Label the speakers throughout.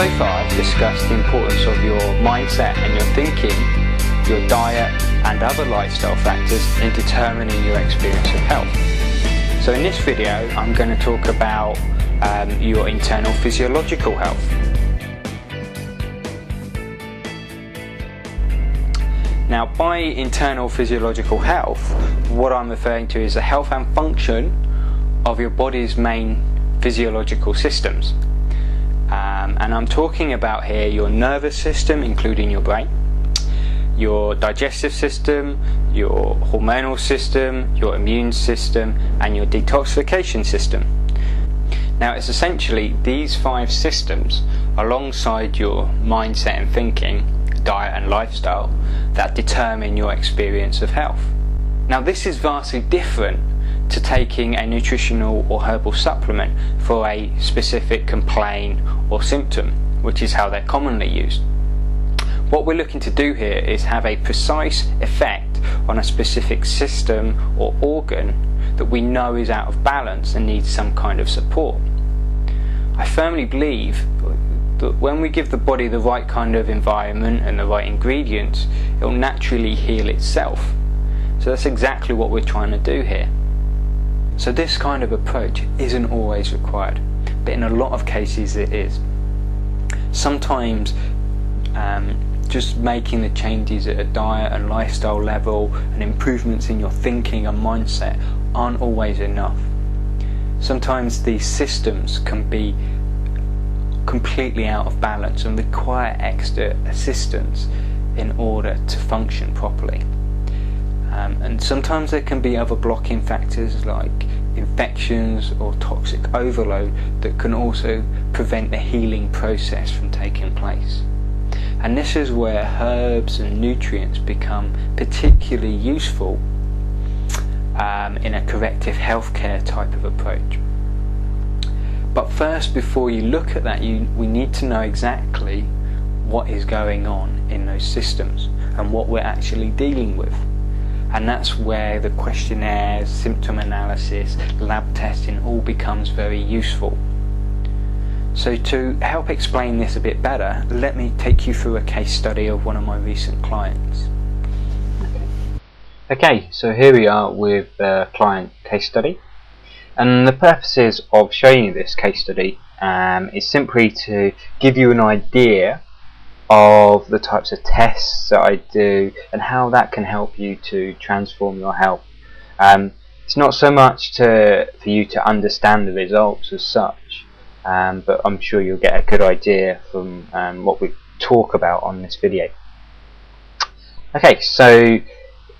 Speaker 1: So far I've discussed the importance of your mindset and your thinking, your diet and other lifestyle factors in determining your experience of health. So in this video I'm going to talk about your internal physiological health. Now, by internal physiological health, what I'm referring to is the health and function of your body's main physiological systems. And I'm talking about here your nervous system, including your brain, your digestive system, your hormonal system, your immune system, and your detoxification system. Now, it's essentially these 5 systems, alongside your mindset and thinking, diet and lifestyle, that determine your experience of health. Now, this is vastly different to taking a nutritional or herbal supplement for a specific complaint or symptom, which is how they're commonly used. What we're looking to do here is have a precise effect on a specific system or organ that we know is out of balance and needs some kind of support. I firmly believe that when we give the body the right kind of environment and the right ingredients, it will naturally heal itself. So that's exactly what we're trying to do here. So this kind of approach isn't always required, but in a lot of cases it is. Sometimes just making the changes at a diet and lifestyle level and improvements in your thinking and mindset aren't always enough. Sometimes these systems can be completely out of balance and require extra assistance in order to function properly. And sometimes there can be other blocking factors like infections or toxic overload that can also prevent the healing process from taking place. And this is where herbs and nutrients become particularly useful in a corrective healthcare type of approach. But first, before you look at that, we need to know exactly what is going on in those systems and what we're actually dealing with. And that's where the questionnaires, symptom analysis, lab testing all becomes very useful. So to help explain this a bit better, let me take you through a case study of one of my recent clients. Okay, so here we are with the client case study. And the purposes of showing you this case study is simply to give you an idea of the types of tests that I do and how that can help you to transform your health. It's not so much for you to understand the results as such, but I'm sure you'll get a good idea from what we talk about on this video. Okay, so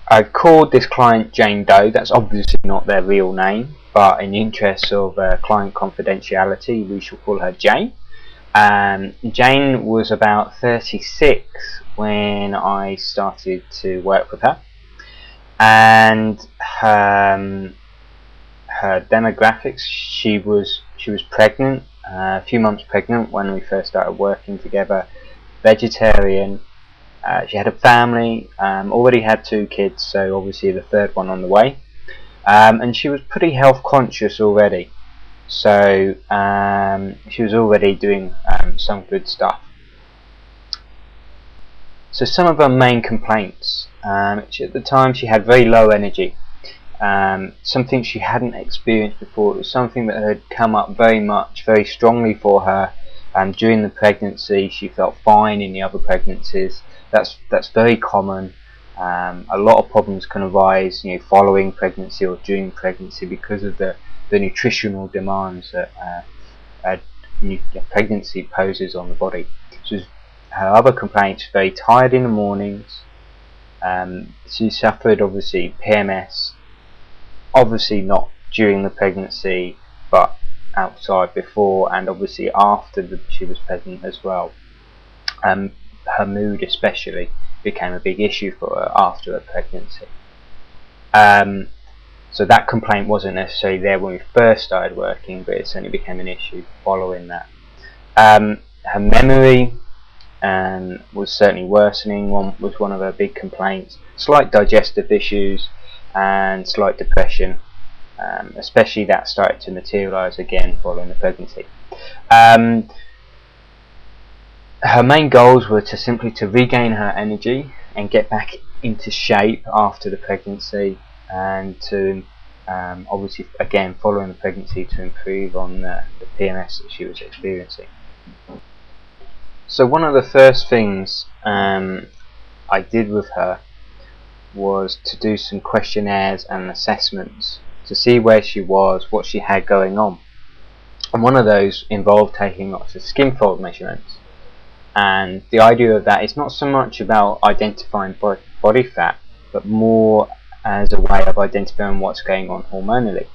Speaker 1: I've called this client Jane Doe. That's obviously not their real name, but in the interest of client confidentiality, we shall call her Jane. Jane was about 36 when I started to work with her, and her demographics, she was pregnant, a few months pregnant when we first started working together, vegetarian. She had a family, already had 2 kids, so obviously the 3rd one on the way, and she was pretty health conscious already. So she was already doing some good stuff. So some of her main complaints, at the time she had very low energy, something she hadn't experienced before. It was something that had come up very strongly for her during the pregnancy. She felt fine in the other pregnancies. That's very common. A lot of problems can arise, following pregnancy or during pregnancy because of the nutritional demands that pregnancy poses on the body. So her other complaints: very tired in the mornings. She suffered obviously PMS, obviously not during the pregnancy, but outside before and obviously after she was pregnant as well. Her mood especially became a big issue for her after her pregnancy. So that complaint wasn't necessarily there when we first started working, but it certainly became an issue following that. Her memory was certainly worsening. Was one of her big complaints. Slight digestive issues and slight depression, especially that started to materialise again following the pregnancy. her main goals were to simply regain her energy and get back into shape after the pregnancy, and to obviously again following the pregnancy to improve on the PMS that she was experiencing. So one of the first things I did with her was to do some questionnaires and assessments to see where she was, what she had going on. And one of those involved taking lots of skin fold measurements. And the idea of that is not so much about identifying body fat, but more as a way of identifying what's going on hormonally,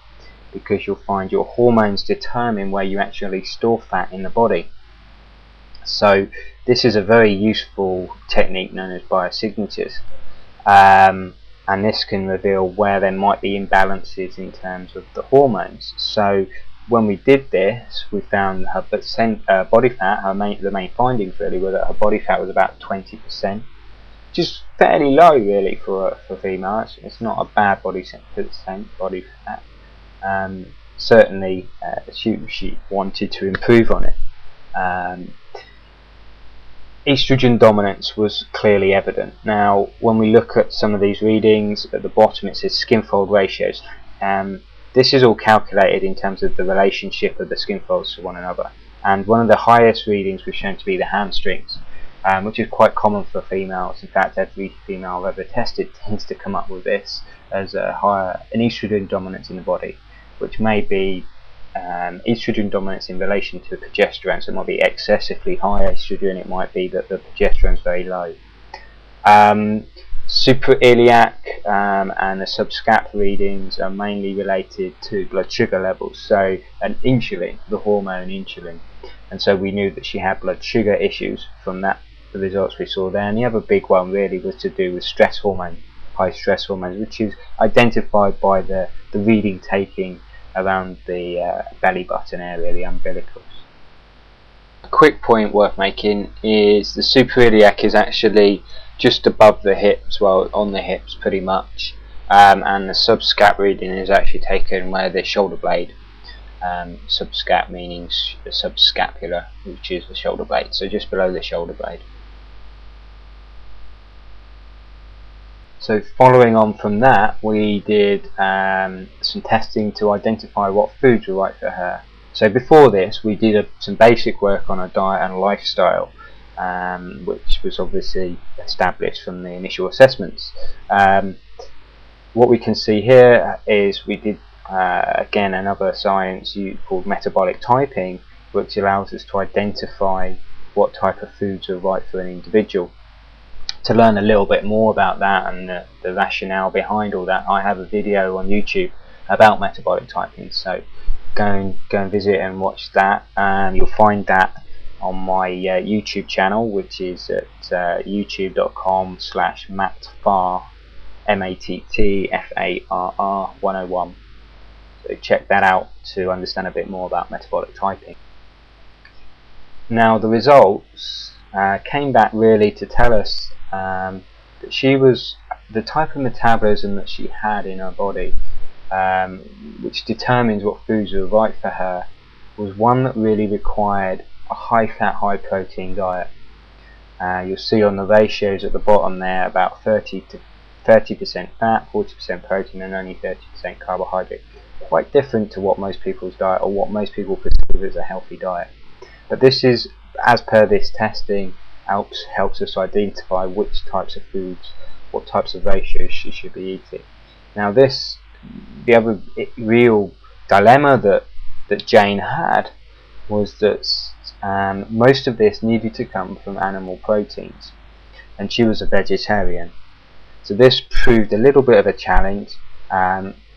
Speaker 1: because you'll find your hormones determine where you actually store fat in the body. So this is a very useful technique known as biosignatures, and this can reveal where there might be imbalances in terms of the hormones. So when we did this, we found her body fat, the main findings really were that her body fat was about 20%, which is fairly low really for female. It's not a bad body fat. Certainly she wanted to improve on it. Estrogen dominance was clearly evident. Now when we look at some of these readings, at the bottom it says skin fold ratios. This is all calculated in terms of the relationship of the skin folds to one another, and one of the highest readings was shown to be the hamstrings, which is quite common for females. In fact, every female I've ever tested tends to come up with this as an estrogen dominance in the body, which may be estrogen dominance in relation to progesterone. So it might be excessively high estrogen, it might be that the progesterone is very low. Suprailiac and the subscap readings are mainly related to blood sugar levels, so and insulin, the hormone insulin, and so we knew that she had blood sugar issues from that, the results we saw there. And the other big one really was to do with stress hormone, high stress hormones, which is identified by the reading taking around the belly button area, the umbilicals. A quick point worth making is the suprailiac is actually just above the hips, well on the hips pretty much, and the subscap reading is actually taken where the shoulder blade, subscap meaning subscapular, which is the shoulder blade, so just below the shoulder blade. So following on from that, we did some testing to identify what foods were right for her. So before this we did some basic work on her diet and lifestyle, which was obviously established from the initial assessments. What we can see here is we did again another science called metabolic typing, which allows us to identify what type of foods are right for an individual. To learn a little bit more about that and the rationale behind all that, I have a video on YouTube about metabolic typing, so go and visit and watch that. You'll find that on my YouTube channel, which is at youtube.com/mattfarr, MATTFARR101. So check that out to understand a bit more about metabolic typing. Now the results came back really to tell us that she was, the type of metabolism that she had in her body, which determines what foods are right for her, was one that really required a high fat, high protein diet. You'll see on the ratios at the bottom there about 30% fat, 40% protein, and only 30% carbohydrate. Quite different to what most people's diet, or what most people perceive as a healthy diet. But this is, as per this testing, helps us identify which types of foods, what types of ratios she should be eating. Now the other real dilemma that Jane had was that most of this needed to come from animal proteins, and she was a vegetarian. So this proved a little bit of a challenge,